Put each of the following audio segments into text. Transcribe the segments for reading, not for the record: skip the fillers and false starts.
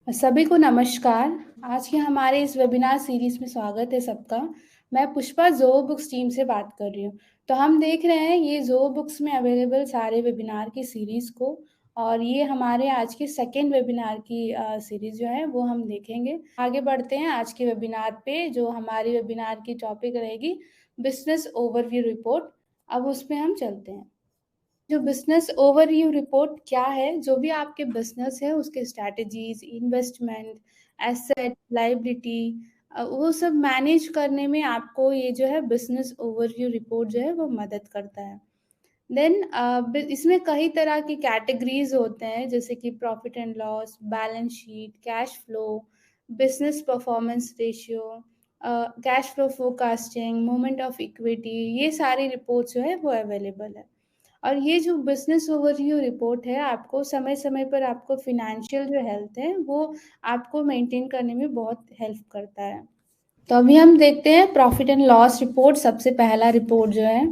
सभी को नमस्कार। आज के हमारे इस वेबिनार सीरीज में स्वागत है सबका। मैं पुष्पा ज़ोहो बुक्स टीम से बात कर रही हूँ। तो हम देख रहे हैं ये ज़ोहो बुक्स में अवेलेबल सारे वेबिनार की सीरीज़ को, और ये हमारे आज के सेकेंड वेबिनार की सीरीज़ जो है वो हम देखेंगे। आगे बढ़ते हैं आज के वेबिनार पे, जो हमारी वेबिनार की टॉपिक रहेगी बिजनेस ओवरव्यू रिपोर्ट। अब उसमें हम चलते हैं। जो बिजनेस ओवरव्यू रिपोर्ट क्या है, जो भी आपके बिजनेस है उसके स्ट्रैटेजीज, इन्वेस्टमेंट, एसेट, लायबिलिटी, वो सब मैनेज करने में आपको ये जो है बिजनेस ओवरव्यू रिपोर्ट जो है वो मदद करता है। देन इसमें कई तरह की कैटेगरीज होते हैं, जैसे कि profit and loss, balance sheet, cash flow, business performance ratio, cash flow forecasting, movement of equity, ये सारी रिपोर्ट जो है वो अवेलेबल है। और ये जो बिजनेस ओवरव्यू रिपोर्ट है, आपको समय-समय पर आपको फ़ाइनेंशियल जो हेल्थ है, वो आपको मेंटेन करने में बहुत हेल्प करता है। तो अभी हम देखते हैं प्रॉफिट एंड लॉस रिपोर्ट। सबसे पहला रिपोर्ट जो है,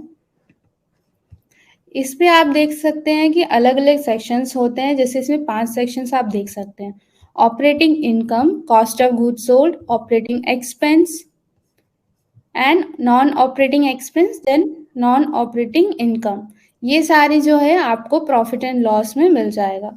इसमें आप देख सकते हैं कि अलग-अलग सेक्शंस होते हैं। जैसे इसमें 5 सेक्शंस आप देख सकते हैं। Operating income, cost of goods sold, operating expense and non operating expense, then non operating income. ये सारी जो है आपको प्रॉफिट एंड लॉस में मिल जाएगा।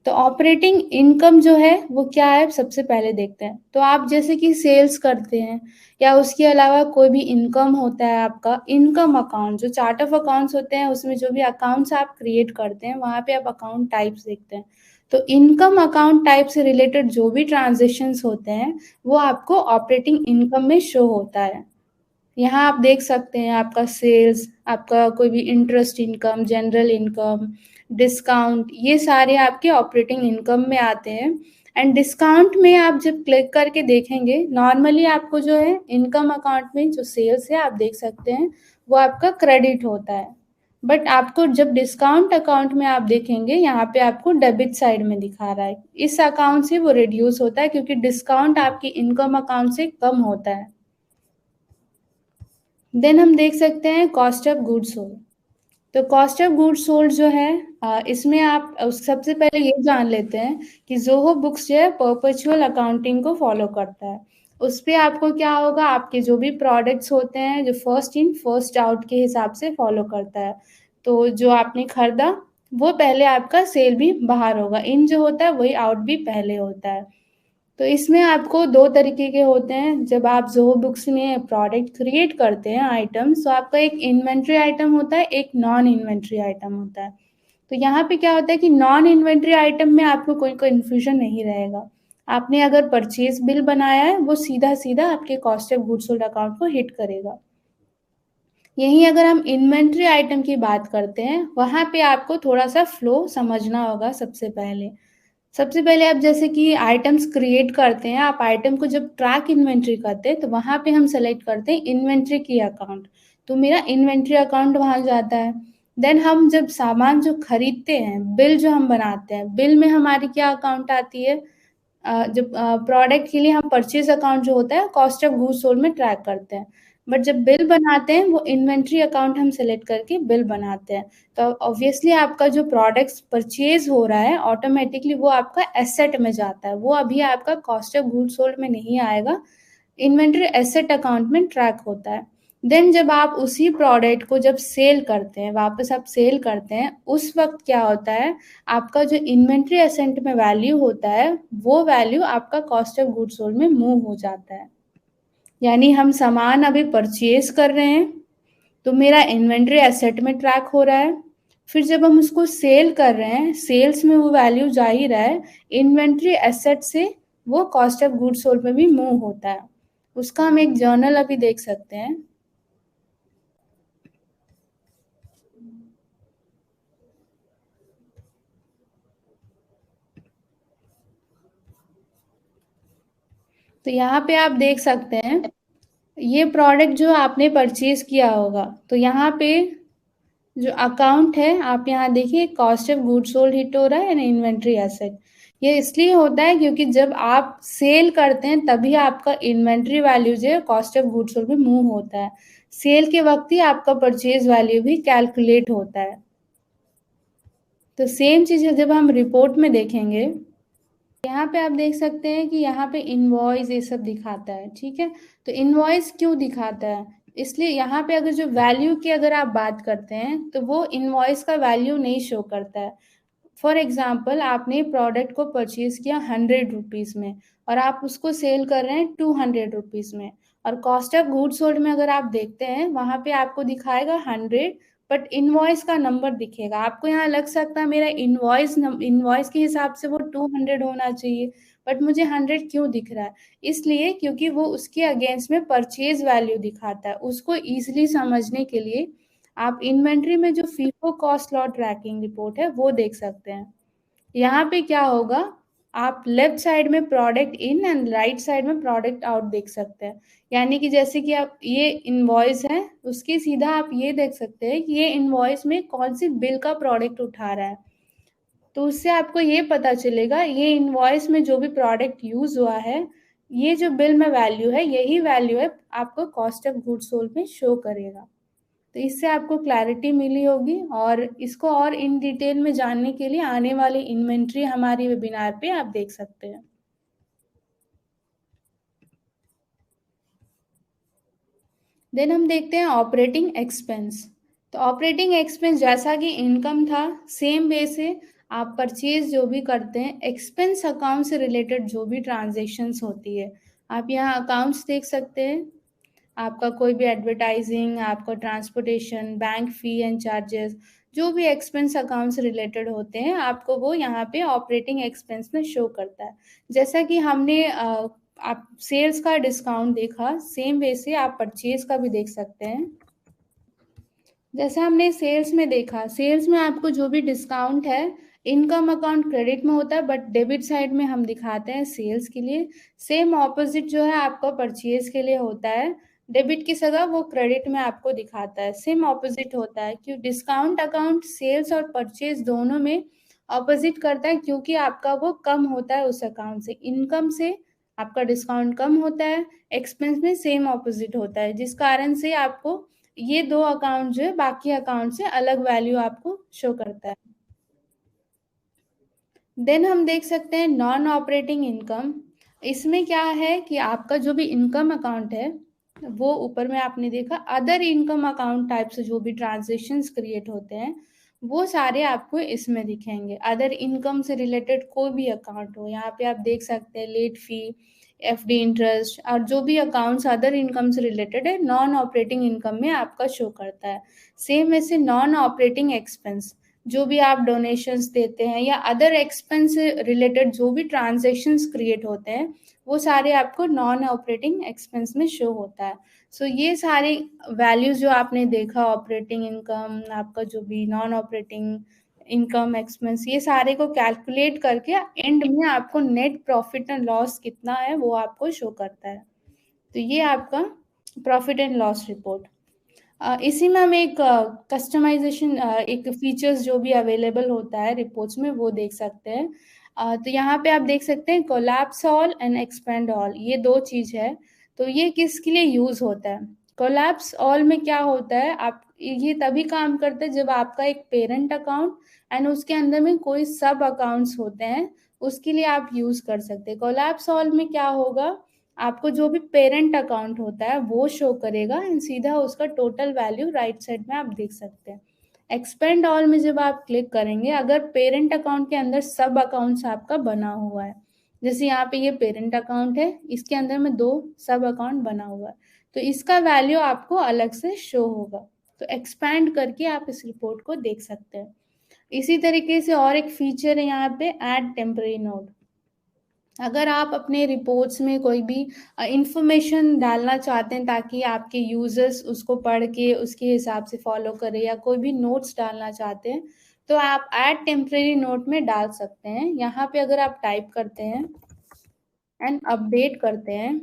तो ऑपरेटिंग इनकम जो है वो क्या है, सबसे पहले देखते हैं। तो आप जैसे कि सेल्स करते हैं या उसके अलावा कोई भी इनकम होता है, आपका इनकम अकाउंट, जो चार्ट ऑफ अकाउंट्स होते हैं उसमें जो भी अकाउंट्स आप क्रिएट करते हैं वहाँ पे आप अकाउंट टाइप्स देखते हैं। तो इनकम अकाउंट टाइप से रिलेटेड जो भी ट्रांजेक्शन्स होते हैं वो आपको ऑपरेटिंग इनकम में शो होता है। यहाँ आप देख सकते हैं आपका सेल्स, आपका कोई भी interest income, general income, discount, ये सारे आपके ऑपरेटिंग इनकम में आते हैं। एंड डिस्काउंट में आप जब क्लिक करके देखेंगे, नॉर्मली आपको जो है इनकम अकाउंट में जो सेल्स है आप देख सकते हैं वो आपका क्रेडिट होता है। बट आपको जब डिस्काउंट अकाउंट में आप देखेंगे, यहाँ पे आपको डेबिट साइड में दिखा रहा है। इस अकाउंट से वो रिड्यूस होता है क्योंकि डिस्काउंट आपकी इनकम अकाउंट से कम होता है। देन हम देख सकते हैं कॉस्ट ऑफ गुड्स सोल्ड। तो कॉस्ट ऑफ गुड्स सोल्ड जो है, इसमें आप सबसे पहले ये जान लेते हैं कि ज़ोहो बुक्स जो है परपेचुअल अकाउंटिंग को फॉलो करता है। उस पे आपको क्या होगा, आपके जो भी प्रोडक्ट्स होते हैं जो फर्स्ट इन फर्स्ट आउट के हिसाब से फॉलो करता है। तो जो आपने खरीदा वो पहले आपका सेल भी बाहर होगा, इन जो होता है वही आउट भी पहले होता है। तो इसमें आपको 2 तरीके के होते हैं। जब आप ज़ोहो बुक्स में प्रोडक्ट क्रिएट करते हैं आइटम्स, तो आपका एक इन्वेंट्री आइटम होता है, एक नॉन इन्वेंट्री आइटम होता है। तो यहाँ पे क्या होता है कि नॉन इन्वेंट्री आइटम में आपको कोई कन्फ्यूजन नहीं रहेगा। आपने अगर परचेज़ बिल बनाया है, वो सीधा-सीधा आपके cost of goods sold account को हिट करेगा। यहीं अगर हम इन्वेंट्री आइटम की बात करते हैं, वहाँ पे आपको थोड़ा-सा फ्लो समझना होगा सबसे पहले। सबसे पहले आप जैसे कि आइटम्स क्रिएट करते हैं, आप आइटम को जब ट्रैक इन्वेंट्री करते हैं, तो वहाँ पे हम सेलेक्ट करते हैं इन्वेंट्री की अकाउंट। तो मेरा इन्वेंट्री अकाउंट वहाँ जाता है। देन हम जब सामान जो खरीदते हैं, बिल जो हम बनाते हैं, बिल में हमारी क्या अकाउंट आती है, जब प्रोडक्ट के लिए हम परचेज़ अकाउंट जो होता है, कॉस्ट ऑफ गुड्स सोल्ड में ट्रैक करते हैं। बट जब बिल बनाते हैं, वो इन्वेंट्री अकाउंट हम सेलेक्ट करके बिल बनाते हैं। तो ऑब्वियसली आपका जो प्रोडक्ट्स परचेज़ हो रहा है, ऑटोमैटिकली वो आपका एसेट में जाता है। वो अभी आपका कॉस्ट ऑफ गुड्स सोल्ड में नहीं आएगा, इन्वेंट्री एसेट अकाउंट में ट्रैक होता है। देन जब आप उसी प्रोडक्ट को जब सेल करते हैं, वापस आप सेल करते हैं, उस वक़्त क्या होता है, आपका जो इन्वेंट्री एसेट में वैल्यू होता है, वो वैल्यू आपका कॉस्ट ऑफ गुड्स सोल्ड में मूव हो जाता है। यानी हम सामान अभी परचेज़ कर रहे हैं, तो मेरा इन्वेंट्री एसेट में ट्रैक हो रहा है। फिर जब हम उसको सेल कर रहे हैं, सेल्स में वो वैल्यू जा ही रहा है, इन्वेंट्री एसेट से वो कॉस्ट ऑफ गुड्स सोल्ड में भी मूव होता है। उसका हम एक जर्नल अभी देख सकते हैं। तो यहाँ पे आप देख सकते हैं, ये प्रोडक्ट जो आपने परचेज़ किया होगा, तो यहाँ पे जो अकाउंट है, आप यहाँ देखिए cost of goods sold hit हो रहा है ना, इन्वेंट्री एसेट। ये इसलिए होता है क्योंकि जब आप सेल करते हैं तभी आपका इन्वेंट्री वैल्यू जो है कॉस्ट ऑफ गुड्स सोल्ड में मूव होता है। सेल के वक़्त ही आपका परचेज़ वैल्यू भी कैलकुलेट होता है। तो सेम चीज़ है जब हम रिपोर्ट में देखेंगे, यहाँ पे आप देख सकते हैं कि यहाँ पे इनवॉइस ये सब दिखाता है, ठीक है। तो इनवॉइस क्यों दिखाता है? इसलिए यहाँ पे अगर जो वैल्यू की अगर आप बात करते हैं तो वो इनवॉइस का वैल्यू नहीं शो करता है। फॉर एग्जाम्पल आपने प्रोडक्ट को परचेज किया 100 रुपीज़ में और आप उसको सेल कर रहे हैं 200 रुपीज़ में, और कॉस्ट ऑफ गुड्स सोल्ड में अगर आप देखते हैं वहाँ पे आपको दिखाएगा 100, बट इनवॉइस का नंबर दिखेगा। आपको यहाँ लग सकता है मेरा इनवॉइस के हिसाब से वो 200 होना चाहिए, बट मुझे 100 क्यों दिख रहा है? इसलिए क्योंकि वो उसके अगेंस्ट में परचेज वैल्यू दिखाता है। उसको ईजिली समझने के लिए आप इन्वेंट्री में जो FIFO cost lot tracking report है वो देख सकते हैं। यहाँ पे क्या होगा, आप लेफ्ट साइड में product in and right side में प्रोडक्ट आउट देख सकते हैं। यानी कि जैसे कि आप ये इनवॉइस है, उसके सीधा आप ये देख सकते हैं कि ये इनवॉइस में कौन सी बिल का प्रोडक्ट उठा रहा है। तो उससे आपको ये पता चलेगा ये इनवॉइस में जो भी प्रोडक्ट यूज हुआ है, ये जो बिल में वैल्यू है यही वैल्यू है आपको कॉस्ट ऑफ गुड्स सोल्ड में शो करेगा। तो इससे आपको क्लैरिटी मिली होगी, और इसको और इन डिटेल में जानने के लिए आने वाली इन्वेंट्री हमारी वेबिनार पे आप देख सकते हैं। देन हम देखते हैं ऑपरेटिंग एक्सपेंस। तो ऑपरेटिंग एक्सपेंस जैसा कि इनकम था, सेम वे से आप परचेज जो भी करते हैं, एक्सपेंस अकाउंट से रिलेटेड जो भी ट्रांजेक्शन्स होती है, आप यहाँ अकाउंट्स देख सकते हैं। आपका कोई भी एडवर्टाइजिंग, आपका transportation, bank fee and charges, जो भी एक्सपेंस अकाउंट से रिलेटेड होते हैं, आपको वो यहाँ पे ऑपरेटिंग एक्सपेंस में शो करता है। जैसा कि हमने आप सेल्स का डिस्काउंट देखा, सेम वे से आप परचेज का भी देख सकते हैं। जैसे हमने सेल्स में देखा, सेल्स में आपको जो भी डिस्काउंट है इनकम अकाउंट क्रेडिट में होता है, बट डेबिट साइड में हम दिखाते हैं सेल्स के लिए। सेम ऑपोजिट जो है आपका परचेज के लिए होता है, डेबिट की जगह वो क्रेडिट में आपको दिखाता है। सेम ऑपोजिट होता है क्यों डिस्काउंट अकाउंट सेल्स और परचेज दोनों में ऑपोजिट करता है, क्योंकि आपका वो कम होता है उस अकाउंट से, इनकम से आपका डिस्काउंट कम होता है, एक्सपेंस में सेम ऑपोजिट होता है, जिस कारण से आपको ये दो अकाउंट जो है बाकी अकाउंट से अलग वैल्यू आपको शो करता है। देन हम देख सकते हैं नॉन ऑपरेटिंग इनकम। इसमें क्या है कि आपका जो भी इनकम अकाउंट है वो ऊपर में आपने देखा अदर इनकम अकाउंट टाइप से जो भी ट्रांजेक्शन्स क्रिएट होते हैं वो सारे आपको इसमें दिखेंगे। अदर इनकम से रिलेटेड कोई भी अकाउंट हो, यहाँ पे आप देख सकते हैं लेट फी, एफडी इंटरेस्ट, और जो भी अकाउंट्स अदर इनकम से रिलेटेड है नॉन ऑपरेटिंग इनकम में आपका शो करता है। सेम ऐसे नॉन ऑपरेटिंग एक्सपेंस, जो भी आप डोनेशंस देते हैं या अदर एक्सपेंस से रिलेटेड जो भी ट्रांजेक्शन्स क्रिएट होते हैं वो सारे आपको नॉन ऑपरेटिंग एक्सपेंस में शो होता है। सो ये सारे वैल्यूज जो आपने देखा, ऑपरेटिंग इनकम, आपका जो भी नॉन ऑपरेटिंग इनकम, एक्सपेंस, ये सारे को कैलकुलेट करके एंड में आपको नेट प्रॉफिट एंड लॉस कितना है वो आपको शो करता है। तो ये आपका प्रॉफिट एंड लॉस रिपोर्ट। इसी में हम एक कस्टमाइजेशन, एक फीचर्स जो भी अवेलेबल होता है रिपोर्ट्स में वो देख सकते हैं। तो यहाँ पे आप देख सकते हैं collapse all and expand all, ये दो चीज है। तो ये किसके लिए यूज होता है? कोलैप्स ऑल में क्या होता है, आप ये तभी काम करते हैं जब आपका एक पेरेंट अकाउंट एंड उसके अंदर में कोई सब अकाउंट्स होते हैं, उसके लिए आप यूज कर सकते हैं। कोलैप्स ऑल में क्या होगा, आपको जो भी पेरेंट अकाउंट होता है वो शो करेगा एंड सीधा उसका टोटल वैल्यू राइट साइड में आप देख सकते हैं। एक्सपेंड ऑल में जब आप क्लिक करेंगे, अगर पेरेंट अकाउंट के अंदर सब अकाउंट्स आपका बना हुआ है, जैसे यहाँ पे ये पेरेंट अकाउंट है, इसके अंदर में दो सब अकाउंट बना हुआ है, तो इसका वैल्यू आपको अलग से शो होगा। तो एक्सपैंड करके आप इस रिपोर्ट को देख सकते हैं। इसी तरीके से और एक फीचर है यहाँ पे, ऐड टेम्पररी नोट। अगर आप अपने रिपोर्ट्स में कोई भी इंफॉर्मेशन डालना चाहते हैं ताकि आपके यूजर्स उसको पढ़ के उसके हिसाब से फॉलो करें, या कोई भी नोट्स डालना चाहते हैं, तो आप ऐड टेम्परेरी नोट में डाल सकते हैं। यहाँ पे अगर आप टाइप करते हैं एंड अपडेट करते हैं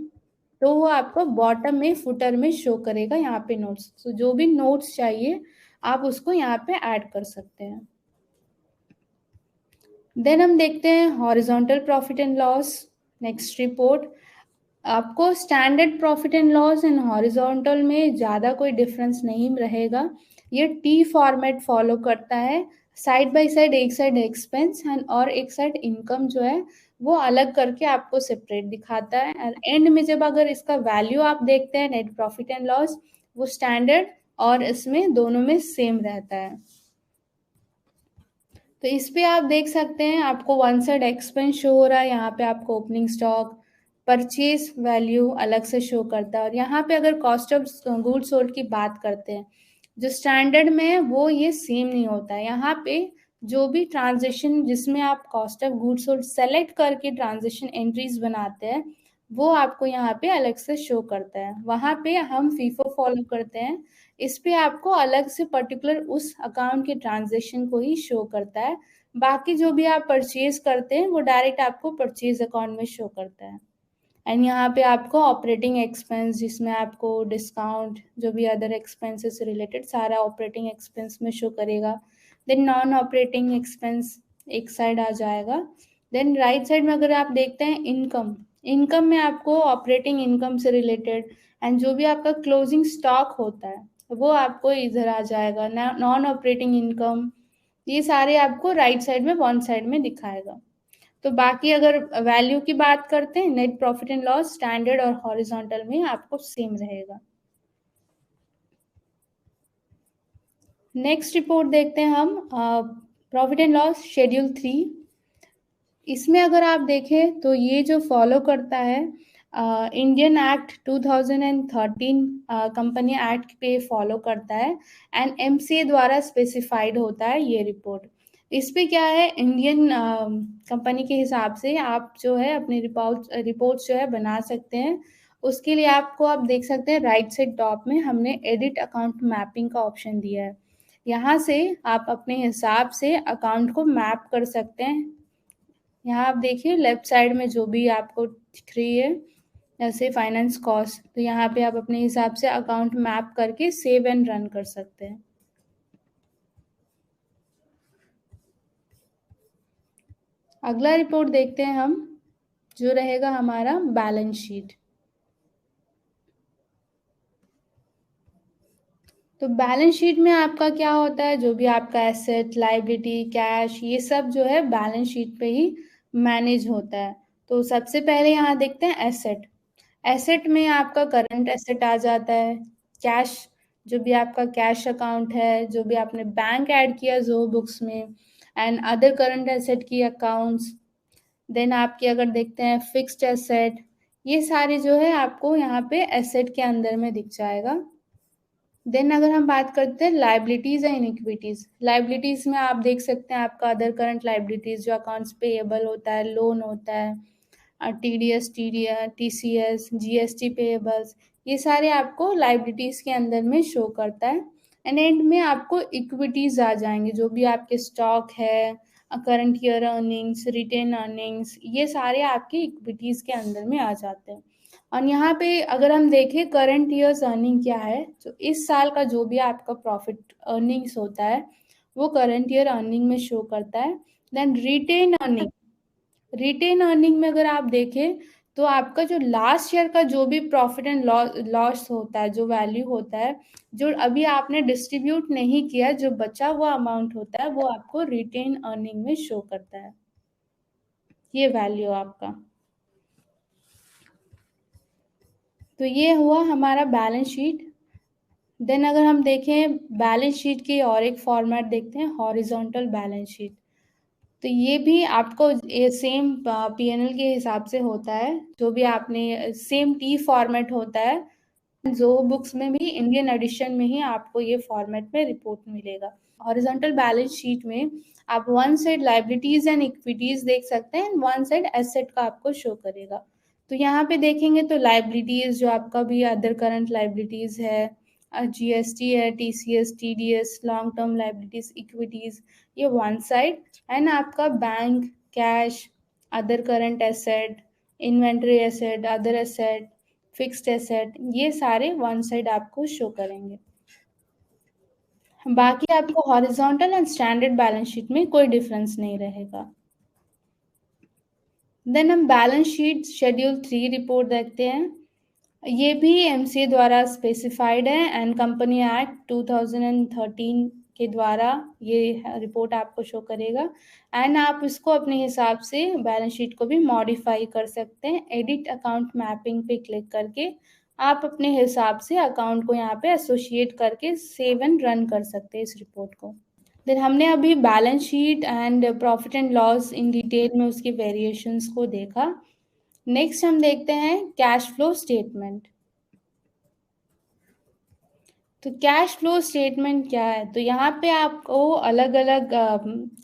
तो वो आपको बॉटम में फुटर में शो करेगा यहाँ पे नोट्स। तो जो भी नोट्स चाहिए आप उसको यहाँ पे ऐड कर सकते हैं। देन हम देखते हैं horizontal profit and loss, next report. आपको standard profit and loss and horizontal में ज़्यादा कोई डिफरेंस नहीं रहेगा। ये टी फॉर्मेट फॉलो करता है, साइड बाय साइड, एक साइड एक्सपेंस एंड और एक साइड इनकम जो है वो अलग करके आपको सेपरेट दिखाता है। और एंड में जब अगर इसका वैल्यू आप देखते हैं नेट प्रॉफिट एंड लॉस, वो स्टैंडर्ड और इसमें दोनों में सेम रहता है। तो इस पे आप देख सकते हैं आपको वन साइड एक्सपेंस शो हो रहा है, यहाँ पे आपको ओपनिंग स्टॉक, परचेज वैल्यू अलग से शो करता है। और यहाँ पे अगर कॉस्ट ऑफ गुड्स सोल्ड की बात करते हैं, जो स्टैंडर्ड में है वो ये सेम नहीं होता है। यहाँ पे जो भी ट्रांजेक्शन जिसमें आप cost of goods sold select करके ट्रांजेक्शन एंट्रीज बनाते हैं, वो आपको यहाँ पे अलग से शो करता है। वहाँ पे हम फीफो फॉलो करते हैं, इस पे आपको अलग से पर्टिकुलर उस अकाउंट के ट्रांजेक्शन को ही शो करता है। बाकी जो भी आप परचेज करते हैं वो डायरेक्ट आपको परचेज अकाउंट में शो करता है। एंड यहाँ पे आपको ऑपरेटिंग एक्सपेंस, जिसमें आपको डिस्काउंट जो भी अदर एक्सपेंसेस से रिलेटेड सारा ऑपरेटिंग एक्सपेंस में शो करेगा। देन नॉन ऑपरेटिंग एक्सपेंस एक साइड आ जाएगा। देन राइट साइड में अगर आप देखते हैं इनकम, इनकम में आपको ऑपरेटिंग इनकम से रिलेटेड एंड जो भी आपका क्लोजिंग स्टॉक होता है वो आपको इधर आ जाएगा। नॉन ऑपरेटिंग इनकम, ये सारे आपको राइट साइड में वन साइड में दिखाएगा। तो बाकी अगर वैल्यू की बात करते हैं, net profit and loss standard और हॉरिजॉन्टल में आपको सेम रहेगा। नेक्स्ट रिपोर्ट देखते हैं हम, प्रॉफिट एंड लॉस शेड्यूल 3। इसमें अगर आप देखें तो ये जो फॉलो करता है इंडियन एक्ट 2013, कंपनी एक्ट पे फॉलो करता है एंड एमसीए द्वारा स्पेसिफाइड होता है ये रिपोर्ट। इस पे क्या है, इंडियन कंपनी के हिसाब से आप जो है अपनी रिपोर्ट्स जो है बना सकते हैं। उसके लिए आपको आप देख सकते हैं राइट साइड टॉप में हमने एडिट अकाउंट मैपिंग का ऑप्शन दिया है। यहाँ से आप अपने हिसाब से अकाउंट को मैप कर सकते हैं। यहाँ आप देखिए लेफ्ट साइड में जो भी आपको दिख रही है जैसे फाइनेंस कॉस्ट, तो यहाँ पे आप अपने हिसाब से अकाउंट मैप करके सेव एंड रन कर सकते हैं। अगला रिपोर्ट देखते हैं हम, जो रहेगा हमारा बैलेंस शीट। तो बैलेंस शीट में आपका क्या होता है, जो भी आपका एसेट, लायबिलिटी, कैश, ये सब जो है बैलेंस शीट पे ही मैनेज होता है। तो सबसे पहले यहाँ देखते हैं एसेट। एसेट में आपका करंट एसेट आ जाता है, कैश, जो भी आपका कैश अकाउंट है, जो भी आपने बैंक ऐड किया जो बुक्स में, एंड अदर करंट एसेट की अकाउंट्स। देन आपकी अगर देखते हैं फिक्स्ड एसेट, ये सारे जो है आपको यहाँ पे एसेट के अंदर में दिख जाएगा। देन अगर हम बात करते हैं लाइबिलिटीज एंड इक्विटीज, लाइबिलिटीज में आप देख सकते हैं आपका अदर करंट लाइबिलिटीज जो अकाउंट्स पेएबल होता है, लोन होता है, टीडीएस, टीसीएस, जीएसटी पेएबल्स, ये सारे आपको लाइबिलिटीज के अंदर में शो करता है। एंड एंड में आपको इक्विटीज आ जाएंगे, जो भी आपके स्टॉक है, current year earnings, retained earnings, ये सारे आपके इक्विटीज के अंदर में आ जाते हैं। और यहाँ पे अगर हम देखें करंट ईयर्स अर्निंग क्या है, तो इस साल का जो भी आपका प्रॉफिट अर्निंग्स होता है वो करंट ईयर अर्निंग में शो करता है। Then retained earning, retained earning में अगर आप देखें तो आपका जो लास्ट ईयर का जो भी प्रॉफिट एंड लॉस होता है, जो वैल्यू होता है, जो अभी आपने डिस्ट्रीब्यूट नहीं किया, जो बचा हुआ अमाउंट होता है, वो आपको रिटेन अर्निंग में शो करता है, ये वैल्यू आपका। तो ये हुआ हमारा बैलेंस शीट। देन अगर हम देखें बैलेंस शीट की और एक फॉर्मेट देखते हैं, हॉरिजॉन्टल बैलेंस शीट। तो ये भी आपको सेम पीएनएल के हिसाब से होता है, जो भी आपने सेम टी फॉर्मेट होता है, जो बुक्स में भी इंडियन एडिशन में ही आपको ये फॉर्मेट में रिपोर्ट मिलेगा। हॉरिजॉन्टल बैलेंस शीट में आप one side liabilities and equities देख सकते हैं, वन साइड एसेट का आपको शो करेगा। तो यहाँ पे देखेंगे तो लाइबिलिटीज जो आपका भी अदर करंट लाइबिलिटीज है, जीएसटी है, TCS, TDS, long term liabilities, equities, ये वन साइड। एंड आपका bank, cash, other current asset, inventory asset, other asset, fixed asset, ये सारे वन साइड आपको शो करेंगे। बाकी आपको horizontal and standard balance sheet में कोई डिफरेंस नहीं रहेगा। देन हम बैलेंस शीट शेड्यूल 3 रिपोर्ट देखते हैं। ये भी एमसीए द्वारा स्पेसिफाइड है एंड कंपनी एक्ट 2013 के द्वारा ये रिपोर्ट आपको शो करेगा एंड आप इसको अपने हिसाब से बैलेंस शीट को भी मॉडिफाई कर सकते हैं। एडिट अकाउंट मैपिंग पे क्लिक करके आप अपने हिसाब से अकाउंट को यहाँ पे एसोसिएट करके सेव एंड रन कर सकते हैं इस रिपोर्ट को। देन हमने अभी balance sheet and profit and loss in detail में उसके वेरिएशंस को देखा। नेक्स्ट हम देखते हैं कैश फ्लो स्टेटमेंट। तो कैश फ्लो स्टेटमेंट क्या है? तो यहाँ पे आपको अलग अलग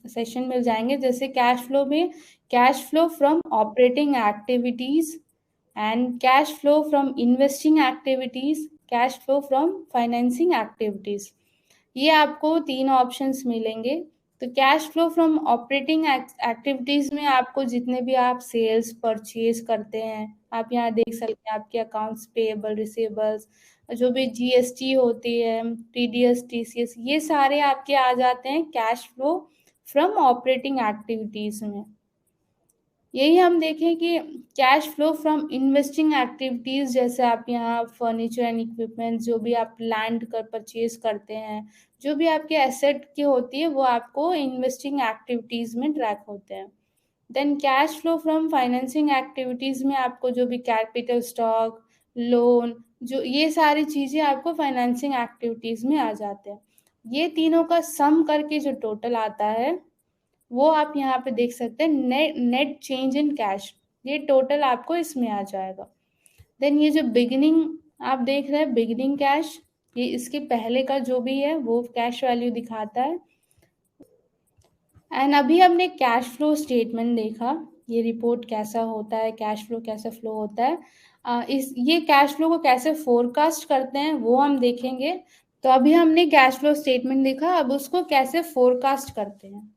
सेशन मिल जाएंगे। जैसे कैश फ्लो में cash flow from operating activities and cash flow from investing activities, cash flow from financing activities, ये आपको 3 ऑप्शंस मिलेंगे। तो cash flow from operating activities में आपको जितने भी आप सेल्स परचेज करते हैं, आप यहाँ देख सकते हैं आपके अकाउंट्स पेएबल, रिसीवेबल्स, जो भी जीएसटी होती है, टीडीएस, टीसीएस, ये सारे आपके आ जाते हैं cash flow from operating activities में। यही हम देखें कि cash flow from investing activities, जैसे आप यहाँ फर्नीचर एंड इक्विपमेंट, जो भी आप लैंड कर परचेज करते हैं, जो भी आपके एसेट की होती है वो आपको इन्वेस्टिंग एक्टिविटीज में ट्रैक होते हैं। Then cash flow from financing activities में आपको जो भी कैपिटल स्टॉक, लोन, जो ये सारी चीजें आपको फाइनेंसिंग एक्टिविटीज में आ जाते हैं। ये तीनों का सम करके जो टोटल आता है वो आप यहाँ पे देख सकते हैं, नेट चेंज इन कैश, ये टोटल आपको इसमें आ जाएगा। देन ये जो बिगिनिंग आप देख रहे हैं, बिगिनिंग कैश, ये इसके पहले का जो भी है वो कैश वैल्यू दिखाता है। एंड अभी हमने कैश फ्लो स्टेटमेंट देखा, ये रिपोर्ट कैसा होता है, कैश फ्लो कैसे फ्लो होता है। ये कैश फ्लो को कैसे फोरकास्ट करते हैं वो हम देखेंगे। तो अभी हमने कैश फ्लो स्टेटमेंट देखा, अब उसको कैसे फोरकास्ट करते हैं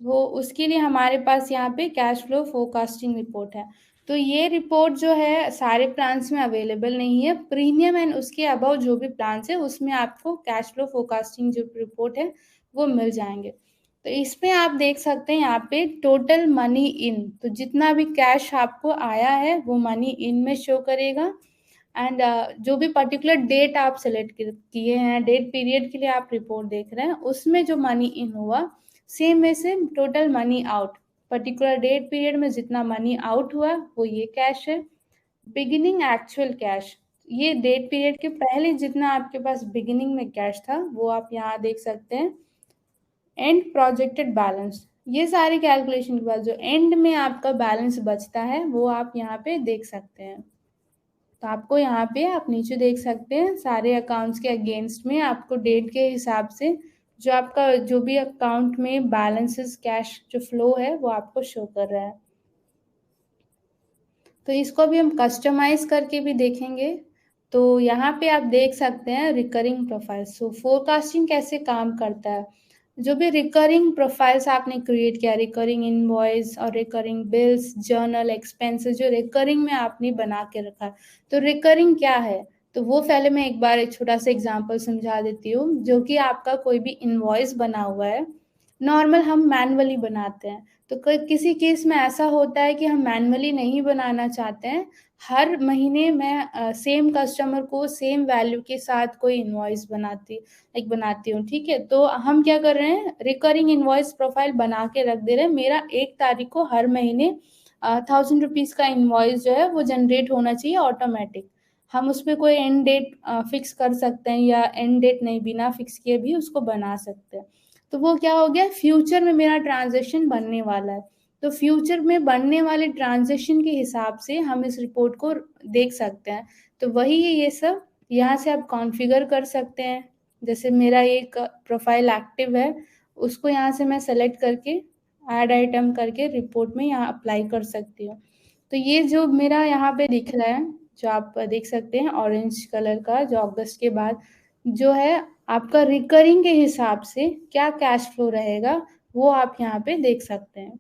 वो उसके लिए हमारे पास यहाँ पे कैश फ्लो फोरकास्टिंग रिपोर्ट है। तो ये रिपोर्ट जो है सारे प्लान्स में अवेलेबल नहीं है, प्रीमियम एंड उसके अबव जो भी प्लान्स है उसमें आपको कैश फ्लो फोरकास्टिंग जो रिपोर्ट है वो मिल जाएंगे। तो इसमें आप देख सकते हैं यहाँ पे टोटल मनी इन, तो जितना भी कैश आपको आया है वो मनी इन में शो करेगा। एंड जो भी पर्टिकुलर डेट आप सेलेक्ट किए हैं, डेट पीरियड के लिए आप रिपोर्ट देख रहे हैं, उसमें जो मनी इन हुआ सेम में से total money out, particular date period में जितना मनी आउट हुआ वो ये कैश है। बिगिनिंग एक्चुअल कैश, ये डेट पीरियड के पहले जितना आपके पास बिगिनिंग में कैश था वो आप यहाँ देख सकते हैं। एंड प्रोजेक्टेड बैलेंस, ये सारी कैलकुलेशन के बाद जो एंड में आपका बैलेंस बचता है वो आप यहाँ पे देख सकते हैं। तो आपको यहाँ पे आप नीचे देख सकते हैं सारे अकाउंट्स के अगेंस्ट में आपको डेट के हिसाब से जो आपका जो भी अकाउंट में बैलेंसेस कैश जो फ्लो है वो आपको शो कर रहा है। तो इसको भी हम कस्टमाइज करके भी देखेंगे। तो यहाँ पे आप देख सकते हैं रिकरिंग प्रोफाइल। सो फोरकास्टिंग कैसे काम करता है, जो भी रिकरिंग प्रोफाइल्स आपने क्रिएट किया, रिकरिंग इनवॉइस और रिकरिंग बिल्स, जर्नल, एक्सपेंसेस, जो रिकरिंग में आपने बना के रखा, तो रिकरिंग क्या है, तो वो पहले मैं एक बार एक छोटा सा एग्जांपल समझा देती हूँ। जो कि आपका कोई भी इनवॉइस बना हुआ है, नॉर्मल हम मैनुअली बनाते हैं, तो किसी केस में ऐसा होता है कि हम मैनुअली नहीं बनाना चाहते हैं, हर महीने मैं सेम कस्टमर को सेम वैल्यू के साथ कोई इनवॉइस बनाती हूँ, ठीक है। तो हम क्या कर रहे हैं, रिकरिंग इनवॉइस प्रोफाइल बना के रख दे रहे हैं, मेरा 1 तारीख को हर महीने 1000 रुपीज़ का इनवॉइस जो है वो जनरेट होना चाहिए ऑटोमेटिक। हम उसमें कोई एंड डेट फिक्स कर सकते हैं या एंड डेट नहीं बिना फिक्स किए भी उसको बना सकते हैं। तो वो क्या हो गया, फ्यूचर में मेरा ट्रांजेक्शन बनने वाला है, तो फ्यूचर में बनने वाले ट्रांजेक्शन के हिसाब से हम इस रिपोर्ट को देख सकते हैं। तो वही है ये सब, यहाँ से आप कॉन्फ़िगर कर सकते हैं। जैसे मेरा एक प्रोफाइल एक्टिव है, उसको यहाँ से मैं सेलेक्ट करके ऐड आइटम करके रिपोर्ट में यहाँ अप्लाई कर सकती हूँ। तो ये जो मेरा यहाँ पे दिख रहा है, जो आप देख सकते हैं ऑरेंज कलर का, जो अगस्त के बाद जो है आपका रिकरिंग के हिसाब से क्या कैश फ्लो रहेगा वो आप यहाँ पे देख सकते हैं।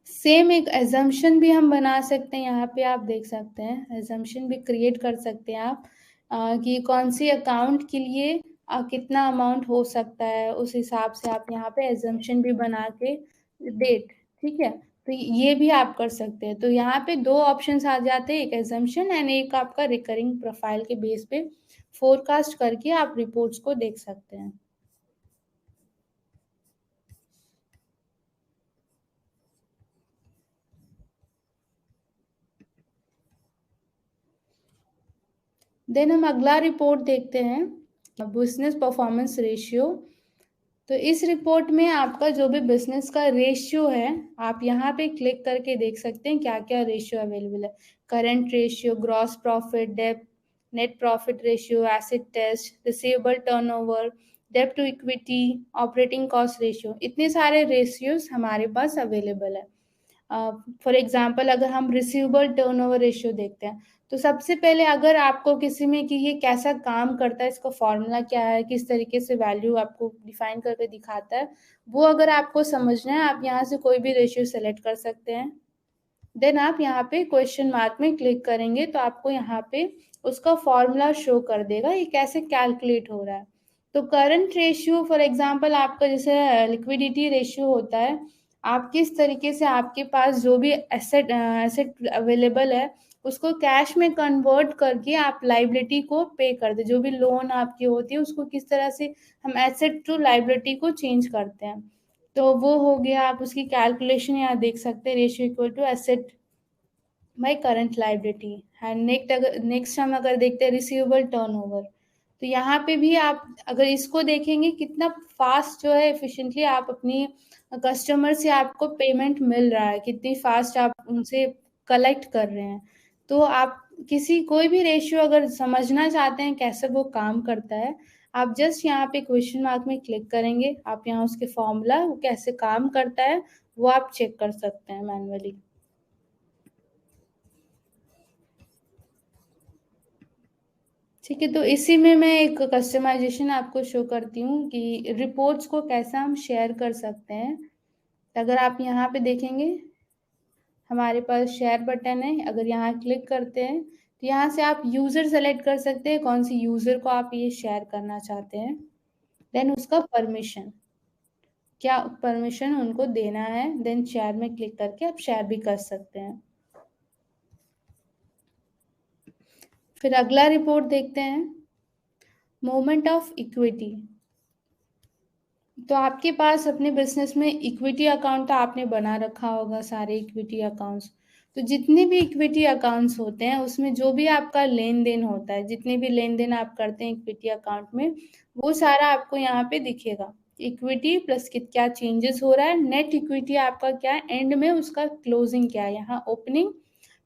सेम एक एजम्पशन भी हम बना सकते हैं, यहाँ पे आप देख सकते हैं एजम्पशन भी क्रिएट कर सकते हैं आप, कि कौन सी अकाउंट के लिए कितना अमाउंट हो सकता है, उस हिसाब से आप यहाँ पे एजम्पशन भी बना के डेट, ठीक है। तो ये भी आप कर सकते हैं। तो यहाँ पे 2 ऑप्शंस आ जाते हैं, एक एजम्पशन एंड एक आपका रिकरिंग प्रोफाइल के बेस पे फोरकास्ट करके आप रिपोर्ट्स को देख सकते हैं। देन हम अगला रिपोर्ट देखते हैं, बिजनेस परफॉर्मेंस रेशियो। तो इस रिपोर्ट में आपका जो भी बिजनेस का रेशियो है, आप यहाँ पे क्लिक करके देख सकते हैं क्या क्या रेशियो अवेलेबल है। करंट रेशियो, ग्रॉस प्रॉफिट, डेब्ट, net profit ratio, acid test, receivable turnover, डेब्ट to equity, operating cost ratio, इतने सारे रेशियोज हमारे पास अवेलेबल है। फॉर एग्जाम्पल अगर हम रिसीवेबल टर्नओवर रेशियो देखते हैं, तो सबसे पहले अगर आपको किसी में कि ये कैसा काम करता है, इसका फॉर्मूला क्या है, किस तरीके से वैल्यू आपको डिफाइन करके दिखाता है, वो अगर आपको समझना है, आप यहाँ से कोई भी रेशियो सेलेक्ट कर सकते हैं। देन आप यहाँ पे क्वेश्चन मार्क में क्लिक करेंगे तो आपको यहाँ पे उसका फॉर्मूला शो कर देगा ये कैसे कैलकुलेट हो रहा है। तो करंट रेशियो फॉर एग्जांपल आपका जैसे लिक्विडिटी रेशियो होता है, आप किस तरीके से आपके पास जो भी एसेट अवेलेबल है उसको कैश में कन्वर्ट करके आप लाइबिलिटी को पे कर दे, जो भी लोन आपकी होती है उसको किस तरह से हम एसेट टू लाइबिलिटी को चेंज करते हैं। तो वो हो गया, आप उसकी कैलकुलेशन यहाँ देख सकते हैं, ratio equal to asset by current liability. And next हम अगर देखते हैं रिसीवेबल टर्नओवर, तो यहाँ पे भी आप अगर इसको देखेंगे कितना फास्ट जो है एफिशिएंटली आप अपनी कस्टमर से आपको पेमेंट मिल रहा है, कितनी फास्ट आप उनसे कलेक्ट कर रहे हैं। तो आप किसी कोई भी रेशियो अगर समझना चाहते हैं कैसे वो काम करता है, आप जस्ट यहाँ पे क्वेश्चन मार्क में क्लिक करेंगे, आप यहाँ उसके फॉर्मूला वो कैसे काम करता है वो आप चेक कर सकते हैं मैनुअली। ठीक है, तो इसी में मैं एक कस्टमाइजेशन आपको शो करती हूँ कि रिपोर्ट्स को कैसे हम शेयर कर सकते हैं। तो अगर आप यहाँ पे देखेंगे हमारे पास शेयर बटन है, अगर यहाँ क्लिक करते हैं तो यहाँ से आप यूज़र सेलेक्ट कर सकते हैं कौन सी यूज़र को आप ये शेयर करना चाहते हैं। देन उसका परमिशन, क्या परमिशन उनको देना है, देन शेयर में क्लिक करके आप शेयर भी कर सकते हैं। फिर अगला रिपोर्ट देखते हैं, मोमेंट ऑफ इक्विटी। तो आपके पास अपने बिजनेस में इक्विटी अकाउंट तो आपने बना रखा होगा, सारे इक्विटी अकाउंट्स। तो जितने भी इक्विटी अकाउंट्स होते हैं उसमें जो भी आपका लेन देन होता है, जितने भी लेन देन आप करते हैं इक्विटी अकाउंट में, वो सारा आपको यहाँ पे दिखेगा। इक्विटी प्लस क्या चेंजेस हो रहा है, नेट इक्विटी आपका क्या है, एंड में उसका क्लोजिंग क्या है, यहाँ ओपनिंग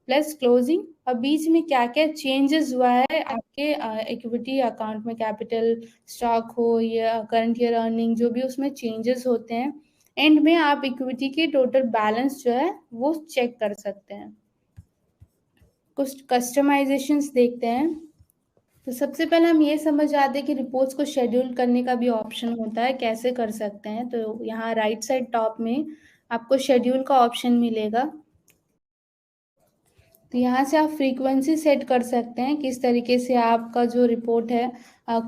प्लस क्लोजिंग, और बीच में क्या क्या चेंजेस हुआ है आपके इक्विटी अकाउंट में, कैपिटल स्टॉक हो या करंट ईयर अर्निंग, जो भी उसमें चेंजेस होते हैं, एंड में आप इक्विटी की टोटल बैलेंस जो है वो चेक कर सकते हैं। कुछ कस्टमाइजेशंस देखते हैं। तो सबसे पहले हम ये समझ आते हैं कि रिपोर्ट्स को शेड्यूल करने का भी ऑप्शन होता है, कैसे कर सकते हैं। तो यहाँ राइट साइड टॉप में आपको शेड्यूल का ऑप्शन मिलेगा। तो यहाँ से आप फ्रीक्वेंसी सेट कर सकते हैं, किस तरीके से आपका जो रिपोर्ट है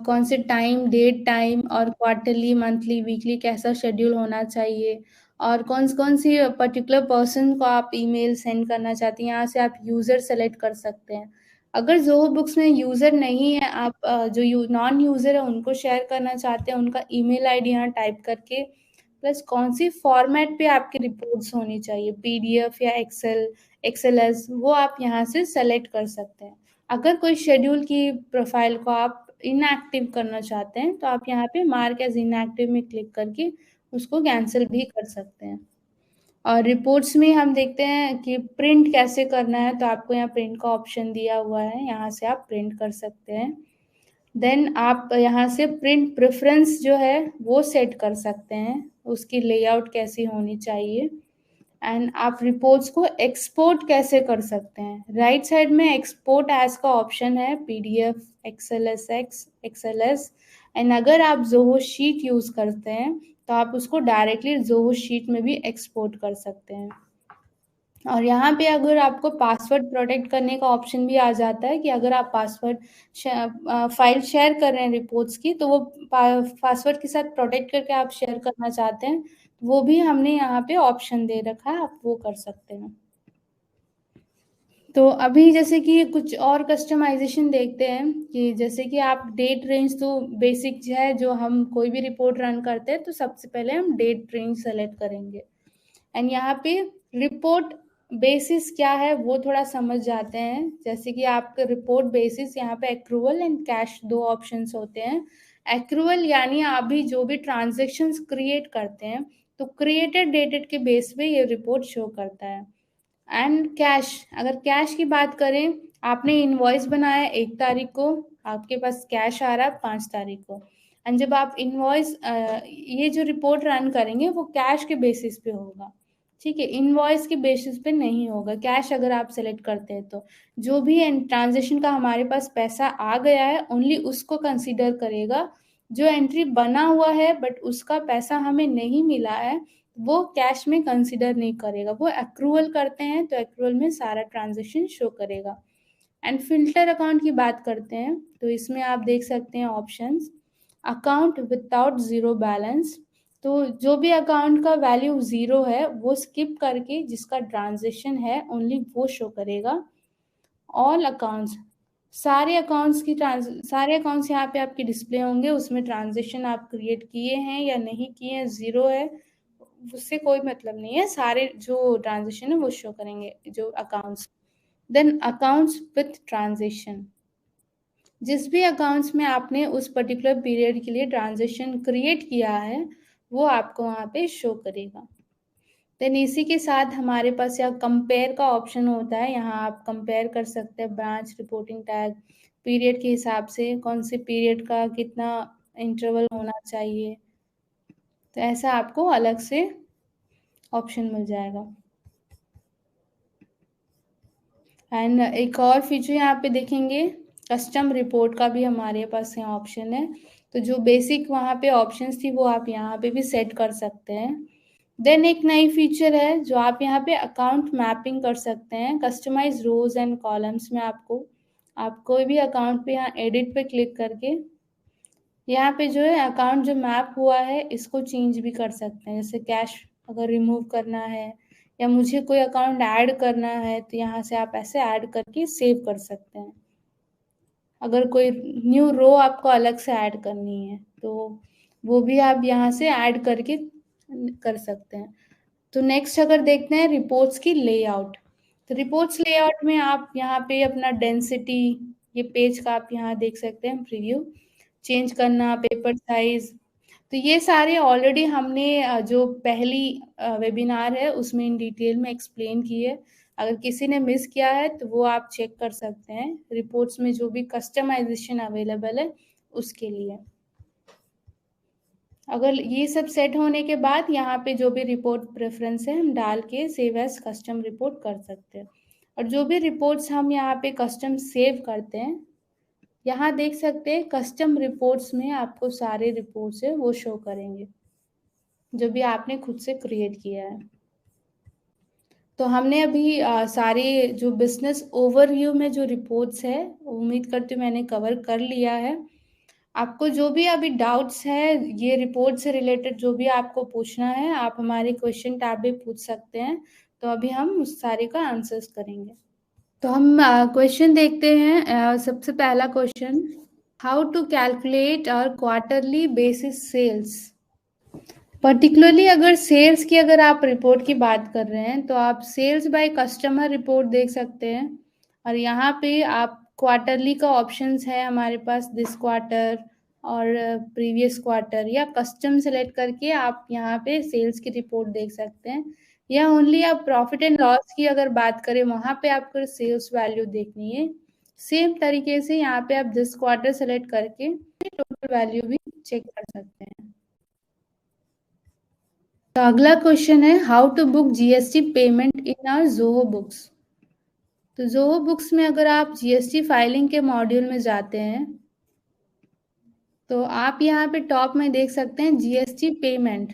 कौन से टाइम, डेट टाइम, और क्वार्टरली, मंथली, वीकली कैसा शेड्यूल होना चाहिए, और कौन कौन सी पर्टिकुलर पर्सन को आप ईमेल सेंड करना चाहते हैं। यहाँ से आप यूज़र सेलेक्ट कर सकते हैं। अगर जोहो बुक्स में यूज़र नहीं है, आप जो नॉन यूज़र है उनको शेयर करना चाहते हैं, उनका ईमेल आईडी यहाँ टाइप करके, प्लस कौन सी फॉर्मेट पे आपकी रिपोर्ट्स होनी चाहिए, पीडीएफ या एक्सेल, एक्सएलएस, वो आप यहाँ से सेलेक्ट कर सकते हैं। अगर कोई शेड्यूल की प्रोफाइल को आप इनएक्टिव करना चाहते हैं तो आप यहाँ पे मार्क एज इनएक्टिव में क्लिक करके उसको कैंसिल भी कर सकते हैं। और रिपोर्ट्स में हम देखते हैं कि प्रिंट कैसे करना है, तो आपको यहाँ प्रिंट का ऑप्शन दिया हुआ है, यहाँ से आप प्रिंट कर सकते हैं। देन आप यहाँ से प्रिंट प्रेफरेंस जो है वो सेट कर सकते हैं, उसकी लेआउट कैसी होनी चाहिए। एंड आप रिपोर्ट्स को एक्सपोर्ट कैसे कर सकते हैं, राइट साइड में एक्सपोर्ट एज का ऑप्शन है, पीडीएफ, एक्सएलएसएक्स, एक्सएलएस। एंड अगर आप जोहो शीट यूज़ करते हैं तो आप उसको डायरेक्टली जोहो शीट में भी एक्सपोर्ट कर सकते हैं। और यहाँ पे अगर आपको पासवर्ड प्रोटेक्ट करने का ऑप्शन भी आ जाता है कि अगर आप पासवर्ड फाइल शेयर कर रहे हैं रिपोर्ट्स की, तो वो पासवर्ड के साथ प्रोटेक्ट करके आप शेयर करना चाहते हैं, वो भी हमने यहाँ पे ऑप्शन दे रखा है, आप वो कर सकते हैं। तो अभी जैसे कि कुछ और कस्टमाइजेशन देखते हैं कि जैसे कि आप डेट रेंज तो बेसिक है, जो हम कोई भी रिपोर्ट रन करते हैं तो सबसे पहले हम डेट रेंज सेलेक्ट करेंगे। एंड यहाँ पे रिपोर्ट बेसिस क्या है वो थोड़ा समझ जाते हैं। जैसे कि आपका रिपोर्ट बेसिस यहाँ पे एक्रूवल एंड कैश दो ऑप्शंस होते हैं। एक्रूवल यानी आप भी जो भी ट्रांजेक्शन्स क्रिएट करते हैं तो क्रिएटेड डेटेड के बेस पे ये रिपोर्ट शो करता है। एंड कैश, अगर कैश की बात करें, आपने इनवॉइस बनाया 1 तारीख को, आपके पास कैश आ रहा है 5 तारीख को। एंड जब आप इनवॉइस ये जो रिपोर्ट रन करेंगे वो कैश के बेसिस पे होगा, ठीक है, इनवॉइस के बेसिस पे नहीं होगा। कैश अगर आप सेलेक्ट करते हैं तो जो भी ट्रांजेक्शन का हमारे पास पैसा आ गया है ओनली उसको कंसीडर करेगा। जो एंट्री बना हुआ है बट उसका पैसा हमें नहीं मिला है वो कैश में कंसीडर नहीं करेगा। वो एक्रूवल करते हैं तो एक्रूवल में सारा ट्रांजेक्शन शो करेगा। एंड फिल्टर अकाउंट की बात करते हैं तो इसमें आप देख सकते हैं options. Account without zero balance, तो जो भी अकाउंट का वैल्यू ज़ीरो है वो स्किप करके जिसका ट्रांजेक्शन है ओनली वो शो करेगा। ऑल अकाउंट्स, सारे अकाउंट्स यहाँ पे आपके डिस्प्ले होंगे, उसमें ट्रांजेक्शन आप क्रिएट किए हैं या नहीं किए हैं, ज़ीरो है उससे कोई मतलब नहीं है, सारे जो ट्रांजेक्शन है वो शो करेंगे जो accounts. Then accounts with transaction, जिस भी अकाउंट्स में आपने उस पर्टिकुलर पीरियड के लिए ट्रांजेक्शन क्रिएट किया है वो आपको वहाँ पे शो करेगा। देन इसी के साथ हमारे पास यहाँ कंपेयर का ऑप्शन होता है। यहाँ आप कंपेयर कर सकते हैं ब्रांच रिपोर्टिंग टैग पीरियड के हिसाब से, कौन से पीरियड का कितना इंटरवल होना चाहिए, तो ऐसा आपको अलग से ऑप्शन मिल जाएगा। एंड एक और फीचर यहाँ पे देखेंगे, कस्टम रिपोर्ट का भी हमारे पास यहाँ ऑप्शन है। तो जो बेसिक वहाँ पे ऑप्शंस थी वो आप यहाँ पे भी सेट कर सकते हैं। देन एक नई फीचर है जो आप यहाँ पे अकाउंट मैपिंग कर सकते हैं, कस्टमाइज रोज एंड कॉलम्स में। आप कोई भी अकाउंट पे यहाँ एडिट पे क्लिक करके यहाँ पे जो है अकाउंट जो मैप हुआ है इसको चेंज भी कर सकते हैं। जैसे कैश अगर रिमूव करना है या मुझे कोई अकाउंट ऐड करना है तो यहाँ से आप ऐसे ऐड करके सेव कर सकते हैं। अगर कोई न्यू रो आपको अलग से ऐड करनी है तो वो भी आप यहाँ से ऐड करके कर सकते हैं। तो नेक्स्ट अगर देखते हैं रिपोर्ट्स की लेआउट, तो रिपोर्ट्स लेआउट में आप यहाँ पे अपना डेंसिटी, ये पेज का आप यहाँ देख सकते हैं प्रीव्यू, चेंज करना, पेपर साइज, तो ये सारे ऑलरेडी हमने जो पहली वेबिनार है उसमें इन डिटेल में एक्सप्लेन की है। अगर किसी ने मिस किया है तो वो आप चेक कर सकते हैं रिपोर्ट्स में जो भी कस्टमाइजेशन अवेलेबल है उसके लिए। अगर ये सब सेट होने के बाद यहाँ पे जो भी रिपोर्ट प्रेफरेंस है हम डाल के सेव एज कस्टम रिपोर्ट कर सकते हैं। और जो भी रिपोर्ट्स हम यहाँ पे कस्टम सेव करते हैं यहाँ देख सकते हैं कस्टम रिपोर्ट्स में आपको सारे रिपोर्ट्स है वो शो करेंगे जो भी आपने खुद से क्रिएट किया है। तो हमने अभी सारे जो बिजनेस ओवरव्यू में जो रिपोर्ट्स है उम्मीद करती हूँ मैंने कवर कर लिया है। आपको जो भी अभी डाउट्स है ये रिपोर्ट से रिलेटेड जो भी आपको पूछना है आप हमारे क्वेश्चन टैब में पूछ सकते हैं, तो अभी हम उस सारे का आंसर्स करेंगे। तो हम क्वेश्चन देखते हैं। सबसे पहला question, how to calculate our quarterly basis sales. Particularly अगर सेल्स की अगर आप रिपोर्ट की बात कर रहे हैं तो आप सेल्स बाय कस्टमर रिपोर्ट देख सकते हैं। और यहाँ पे आप क्वार्टरली का ऑप्शंस है हमारे पास, दिस क्वार्टर और प्रीवियस क्वार्टर, या कस्टम सेलेक्ट करके आप यहाँ पे सेल्स की रिपोर्ट देख सकते हैं। या ओनली आप प्रॉफिट एंड लॉस की अगर बात करें वहाँ पे आपको सेल्स वैल्यू देखनी है। सेम तरीके से यहाँ पे आप दिस क्वार्टर सेलेक्ट करके टोटल वैल्यू भी चेक कर सकते हैं। तो अगला क्वेश्चन है, how to book GST payment in our Zoho books. तो जोहो बुक्स में अगर आप जीएसटी फाइलिंग के मॉड्यूल में जाते हैं तो आप यहाँ पे टॉप में देख सकते हैं जीएसटी पेमेंट।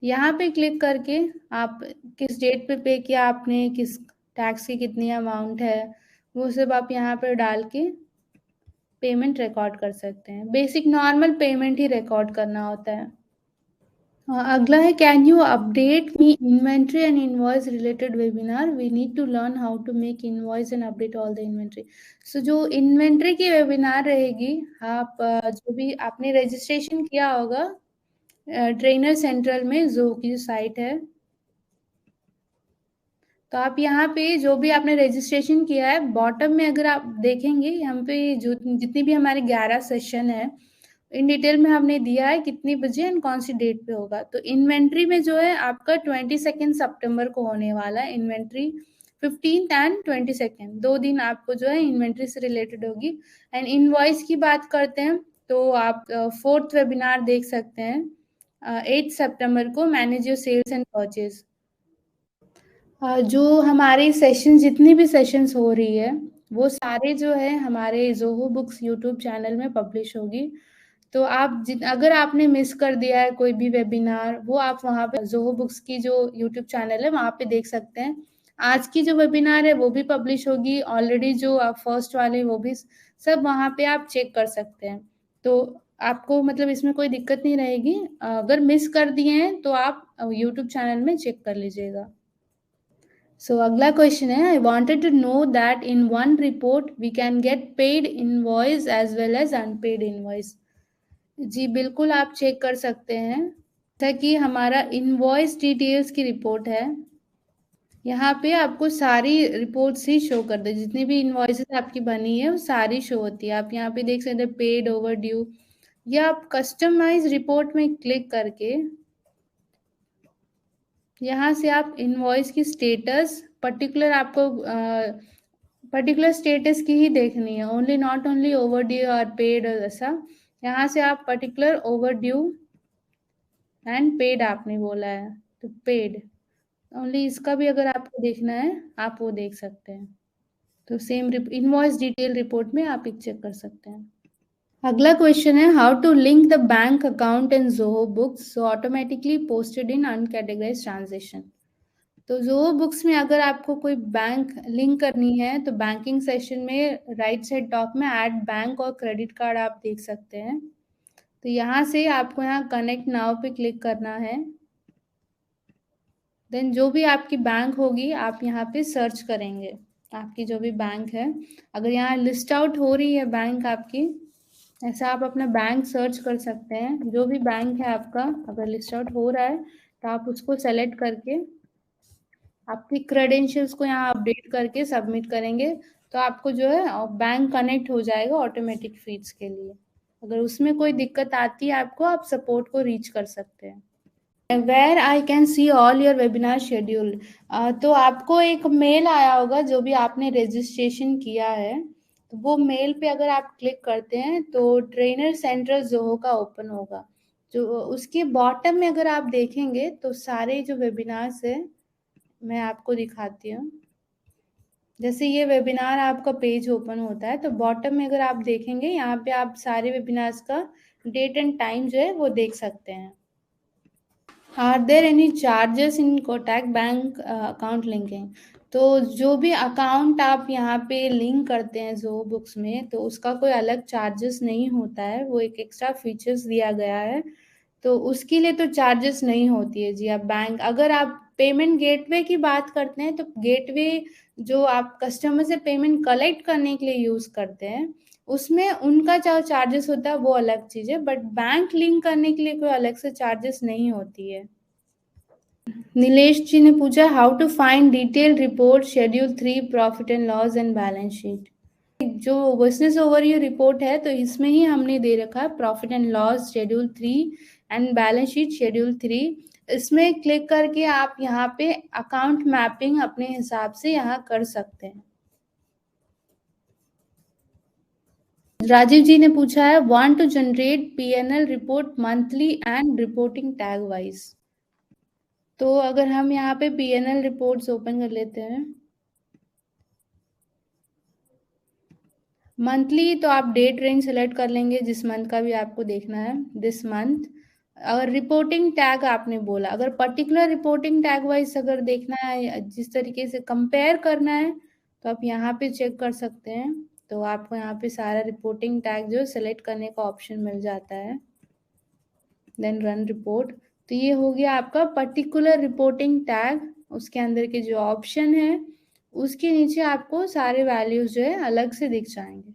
यहाँ पे क्लिक करके आप किस डेट पे किया आपने, किस टैक्स की कितनी अमाउंट है, वो सब आप यहाँ पर डाल के पेमेंट रिकॉर्ड कर सकते हैं। बेसिक नॉर्मल पेमेंट ही रिकॉर्ड करना होता है। अगला है, can you update me inventory and invoice related webinar, we need to learn how to make invoice and update all the inventory. So जो इन्वेंट्री की वेबिनार रहेगी, आप जो भी आपने रजिस्ट्रेशन किया होगा ट्रेनर सेंट्रल में, जो की साइट है, तो आप यहाँ पे जो भी आपने रजिस्ट्रेशन किया है, बॉटम में अगर आप देखेंगे यहाँ पे जो जितनी भी हमारे 11 सेशन है, इन डिटेल में हमने दिया है कितनी बजे एंड कौन सी डेट पे होगा। तो इन्वेंट्री में जो है आपका 22 सितंबर को होने वाला है इन्वेंट्री, 15 एंड 22 दो दिन आपको जो है इन्वेंट्री से रिलेटेड होगी। एंड इनवॉइस की बात करते हैं तो आप 4th वेबिनार देख सकते हैं 8 सितंबर को, manage your sales and purchase. जो हमारी सेशन जितनी भी सेशंस हो रही है वो सारे जो है हमारे ज़ोहो बुक्स यूट्यूब चैनल में पब्लिश होगी। तो आप अगर आपने मिस कर दिया है कोई भी वेबिनार, वो आप वहाँ पे ज़ोहो बुक्स की जो यूट्यूब चैनल है वहाँ पे देख सकते हैं। आज की जो वेबिनार है वो भी पब्लिश होगी, ऑलरेडी जो आप फर्स्ट वाले वो भी सब वहाँ पे आप चेक कर सकते हैं। तो आपको मतलब इसमें कोई दिक्कत नहीं रहेगी। अगर मिस कर दिए हैं तो आप यूट्यूब चैनल में चेक कर लीजिएगा। सो अगला क्वेश्चन है, I wanted to know that in one report we can get paid invoice as well as unpaid invoice. जी बिल्कुल, आप चेक कर सकते हैं। जैसा कि हमारा इनवॉइस डिटेल्स की रिपोर्ट है, यहाँ पे आपको सारी रिपोर्ट्स ही शो कर दे, जितनी भी इनवॉइसेस आपकी बनी है वो सारी शो होती है। आप यहाँ पे देख सकते हैं पेड, ओवर ड्यू, या आप कस्टमाइज रिपोर्ट में क्लिक करके यहाँ से आप इनवॉइस की स्टेटस पर्टिकुलर आपको पर्टिकुलर स्टेटस की ही देखनी है, only not only over due और पेड ऐसा। यहाँ से आप particular over due and paid आपने बोला है तो पेड ओनली, इसका भी अगर आपको देखना है आप वो देख सकते हैं। तो सेम इनवॉइस डिटेल रिपोर्ट में आप एक चेक कर सकते हैं। अगला क्वेश्चन है, how to link the bank account in Zoho Books so automatically posted in uncategorised transaction. तो ज़ोहो बुक्स में अगर आपको कोई बैंक लिंक करनी है तो बैंकिंग सेशन में राइट साइड टॉप में ऐड बैंक और क्रेडिट कार्ड आप देख सकते हैं। तो यहाँ से आपको यहाँ कनेक्ट नाउ पे क्लिक करना है। देन जो भी आपकी बैंक होगी आप यहाँ पे सर्च करेंगे, आपकी जो भी बैंक है, अगर यहाँ लिस्ट आउट हो रही है बैंक आपकी, ऐसा आप अपना बैंक सर्च कर सकते हैं। जो भी बैंक है आपका अगर लिस्ट आउट हो रहा है तो आप उसको सेलेक्ट करके आपकी क्रेडेंशियल्स को यहाँ अपडेट करके सबमिट करेंगे तो आपको जो है बैंक कनेक्ट हो जाएगा ऑटोमेटिक फीड्स के लिए। अगर उसमें कोई दिक्कत आती है आपको, आप सपोर्ट को रीच कर सकते हैं। Where I can see all your webinar schedule. तो आपको एक मेल आया होगा जो भी आपने रजिस्ट्रेशन किया है, तो वो मेल पे अगर आप क्लिक करते हैं तो ट्रेनर सेंट्रल ज़ोहो का ओपन होगा। जो उसके बॉटम में अगर आप देखेंगे तो सारे जो वेबिनार्स है मैं आपको दिखाती हूँ। जैसे ये वेबिनार आपका पेज ओपन होता है तो बॉटम में अगर आप देखेंगे यहाँ पे आप सारे वेबिनार्स का डेट एंड टाइम जो है वो देख सकते हैं। Are there any charges in Kotak bank account linking. तो जो भी अकाउंट आप यहाँ पे लिंक करते हैं ज़ोहो बुक्स में तो उसका कोई अलग चार्जेस नहीं होता है, वो एक एक्स्ट्रा फीचर्स दिया गया है। तो उसके लिए तो चार्जेस नहीं होती है जी। आप बैंक अगर आप पेमेंट गेटवे की बात करते हैं तो गेटवे जो आप कस्टमर से पेमेंट कलेक्ट करने के लिए यूज़ करते हैं उसमें उनका जो चार्जेस होता है वो अलग चीज़ है, बट बैंक लिंक करने के लिए कोई अलग से चार्जेस नहीं होती है। नीलेश जी ने पूछा, how to find detail report schedule 3 profit and loss and balance sheet. जो बिजनेस ओवरव्यू रिपोर्ट है तो इसमें ही हमने दे रखा है profit and loss schedule 3 and balance sheet schedule 3। इसमें क्लिक करके आप यहाँ पे अकाउंट मैपिंग अपने हिसाब से यहाँ कर सकते हैं। राजीव जी ने पूछा है, want to generate PNL report monthly and reporting tag wise. तो अगर हम यहाँ पे पीएनएल रिपोर्ट्स ओपन कर लेते हैं मंथली, तो आप डेट रेंज सेलेक्ट कर लेंगे जिस मंथ का भी आपको देखना है, दिस मंथ। अगर रिपोर्टिंग टैग आपने बोला, अगर पर्टिकुलर रिपोर्टिंग टैग वाइज अगर देखना है, जिस तरीके से कंपेयर करना है तो आप यहाँ पे चेक कर सकते हैं। तो आपको यहाँ पे सारा रिपोर्टिंग टैग जो सेलेक्ट करने का ऑप्शन मिल जाता है, देन रन रिपोर्ट। तो ये हो गया आपका पर्टिकुलर रिपोर्टिंग टैग। उसके अंदर के जो ऑप्शन है उसके नीचे आपको सारे वैल्यूज जो है अलग से दिख जाएंगे।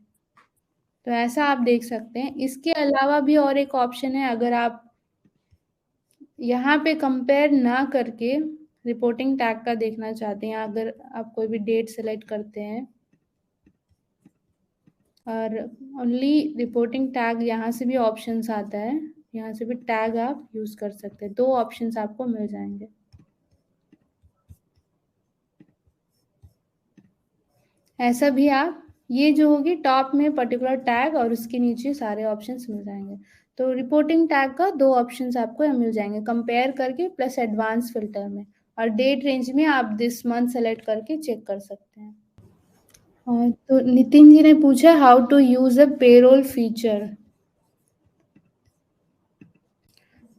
तो ऐसा आप देख सकते हैं। इसके अलावा भी और एक ऑप्शन है, अगर आप यहाँ पे कंपेयर ना करके रिपोर्टिंग टैग का देखना चाहते हैं, अगर आप कोई भी डेट सेलेक्ट करते हैं और ओनली रिपोर्टिंग टैग, यहाँ से भी ऑप्शंस आता है, यहाँ से भी टैग आप यूज कर सकते हैं। 2 ऑप्शंस आपको मिल जाएंगे। ऐसा भी आप, ये जो होगी टॉप में पर्टिकुलर टैग और उसके नीचे सारे ऑप्शंस मिल जाएंगे। तो रिपोर्टिंग टैग का 2 ऑप्शंस आपको यहाँ मिल जाएंगे, कंपेयर करके प्लस एडवांस फिल्टर में। और डेट रेंज में आप दिस मंथ सेलेक्ट करके चेक कर सकते हैं। तो नितिन जी ने पूछा how to use a payroll feature.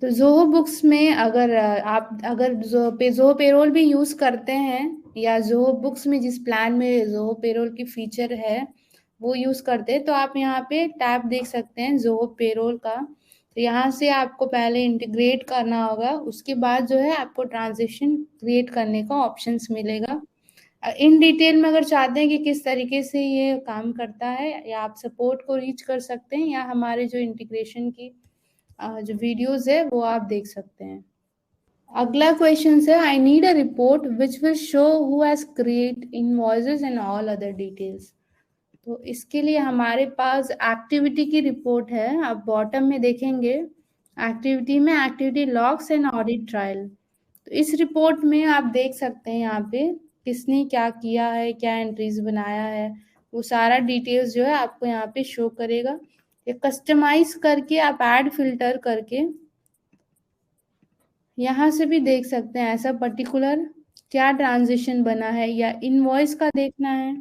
तो ज़ोहो बुक्स में अगर आप अगर ज़ोहो पेरोल भी यूज़ करते हैं, या ज़ोहो बुक्स में जिस प्लान में ज़ोहो पेरोल की फीचर है वो यूज़ करते हैं, तो आप यहाँ पे टैब देख सकते हैं ज़ोहो पेरोल का। तो यहाँ से आपको पहले इंटीग्रेट करना होगा, उसके बाद जो है आपको ट्रांजेक्शन क्रिएट करने का ऑप्शंस मिलेगा। इन डिटेल में अगर चाहते हैं कि किस तरीके से ये काम करता है, या आप सपोर्ट को रीच कर सकते हैं, या हमारे जो इंटीग्रेशन की जो वीडियोस है वो आप देख सकते हैं। अगला क्वेश्चन है, I need a report which will show who has create invoices and all other details. तो इसके लिए हमारे पास एक्टिविटी की रिपोर्ट है। आप बॉटम में देखेंगे एक्टिविटी में activity logs and audit trial. तो इस रिपोर्ट में आप देख सकते हैं यहाँ पे किसने क्या किया है, क्या एंट्रीज बनाया है, वो सारा डिटेल्स जो है आपको यहाँ पे शो करेगा। ये कस्टमाइज करके आप ऐड फिल्टर करके यहाँ से भी देख सकते हैं ऐसा पर्टिकुलर क्या ट्रांजेक्शन बना है, या इनवॉइस का देखना है,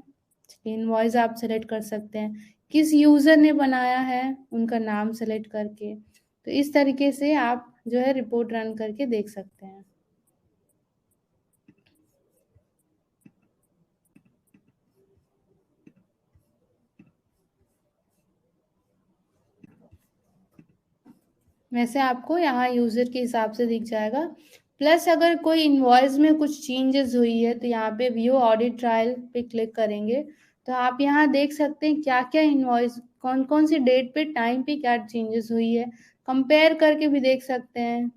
इनवॉइस आप सेलेक्ट कर सकते हैं। किस यूजर ने बनाया है उनका नाम सेलेक्ट करके। तो इस तरीके से आप जो है रिपोर्ट रन करके देख सकते हैं। वैसे आपको यहाँ यूजर के हिसाब से दिख जाएगा। प्लस अगर कोई इनवॉइस में कुछ चेंजेस हुई है तो यहाँ पे व्यू ऑडिट ट्रायल पे क्लिक करेंगे तो आप यहाँ देख सकते हैं क्या क्या इनवॉइस, कौन कौन सी डेट पे टाइम पे क्या चेंजेस हुई है, कंपेयर करके भी देख सकते हैं।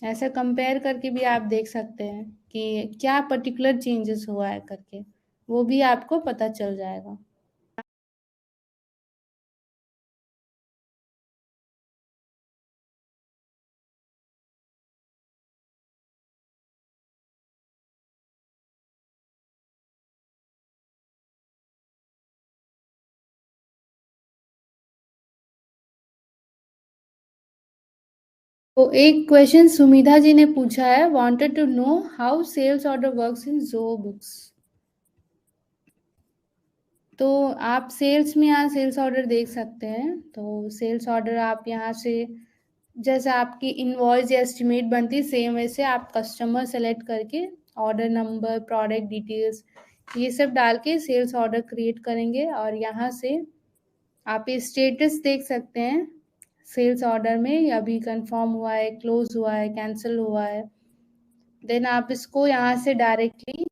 ऐसा कंपेयर करके भी आप देख सकते हैं कि क्या पर्टिकुलर चेंजेस हुआ है करके, वो भी आपको पता चल जाएगा। तो एक क्वेश्चन सुमिधा जी ने पूछा है, wanted to know how sales order works in Zoho books. तो आप सेल्स में यहाँ सेल्स ऑर्डर देख सकते हैं। तो सेल्स ऑर्डर आप यहाँ से जैसे आपकी इनवॉइस या एस्टिमेट बनती है सेम वैसे आप कस्टमर सेलेक्ट करके ऑर्डर नंबर, प्रोडक्ट डिटेल्स, ये सब डाल के सेल्स ऑर्डर क्रिएट करेंगे। और यहाँ से आप ये स्टेटस देख सकते हैं सेल्स ऑर्डर में, अभी कंफर्म हुआ है, क्लोज हुआ है, कैंसिल हुआ है। देन आप इसको यहाँ से डायरेक्टली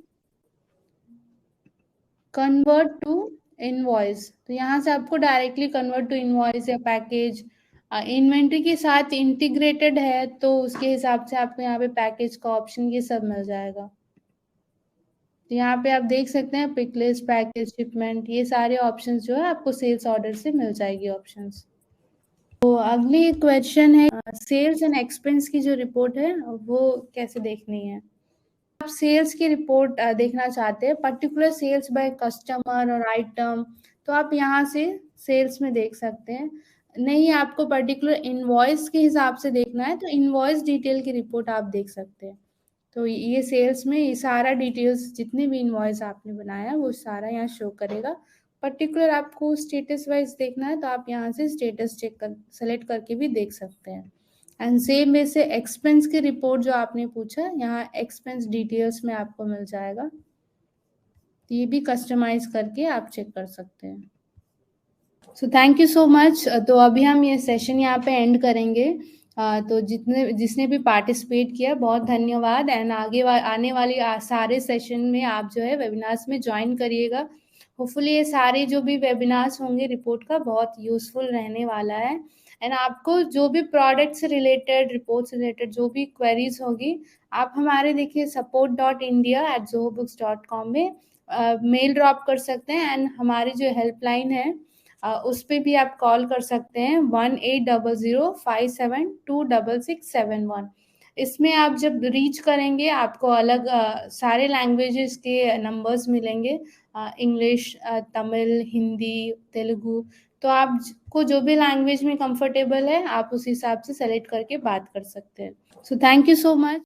कन्वर्ट टू इनवॉइस, तो यहाँ से आपको डायरेक्टली कन्वर्ट टू इनवॉइस या पैकेज इन्वेंट्री के साथ इंटीग्रेटेड है तो उसके हिसाब से आपको यहाँ पे पैकेज का ऑप्शन ये सब मिल जाएगा। तो यहाँ पे आप देख सकते हैं पिक लिस्ट, पैकेज, शिपमेंट, ये सारे ऑप्शंस जो है आपको सेल्स ऑर्डर से मिल जाएगी ऑप्शंस। तो अगली क्वेश्चन है सेल्स एंड एक्सपेंस की जो रिपोर्ट है वो कैसे देखनी है। आप सेल्स की रिपोर्ट देखना चाहते हैं पर्टिकुलर सेल्स बाय कस्टमर और आइटम, तो आप यहाँ से सेल्स में देख सकते हैं। नहीं आपको पर्टिकुलर इनवॉइस के हिसाब से देखना है तो इनवॉइस डिटेल की रिपोर्ट आप देख सकते हैं। तो ये सेल्स में ये सारा डिटेल्स जितने भी इनवॉइस आपने बनाया वो सारा यहाँ शो करेगा। पर्टिकुलर आपको स्टेटस वाइज देखना है तो आप यहाँ से स्टेटस चेक कर सेलेक्ट करके भी देख सकते हैं। एंड सेम वे से एक्सपेंस की रिपोर्ट जो आपने पूछा यहाँ एक्सपेंस डिटेल्स में आपको मिल जाएगा, तो ये भी कस्टमाइज करके आप चेक कर सकते हैं। So thank you so much. तो अभी हम ये सेशन यहाँ पे एंड करेंगे। तो जिसने भी पार्टिसिपेट किया बहुत धन्यवाद। एंड आने वाली सारे सेशन में आप जो है वेबिनार्स में ज्वाइन करिएगा। होपफुली ये सारे जो भी वेबिनार्स होंगे रिपोर्ट का बहुत यूजफुल रहने वाला है। एंड आपको जो भी प्रोडक्ट से रिलेटेड, रिपोर्ट से रिलेटेड जो भी क्वेरीज होगी, आप हमारे देखिए support.india@zohobooks.com में मेल ड्रॉप कर सकते हैं। एंड हमारी जो हेल्पलाइन है उस पे भी आप कॉल कर सकते हैं 1800572667 इसमें आप जब रीच करेंगे आपको अलग सारे लैंग्वेजेस के नंबर्स मिलेंगे, इंग्लिश, तमिल, हिंदी, तेलुगु। तो आपको जो भी लैंग्वेज में कंफर्टेबल है आप उस हिसाब से सेलेक्ट करके बात कर सकते हैं। So thank you so much.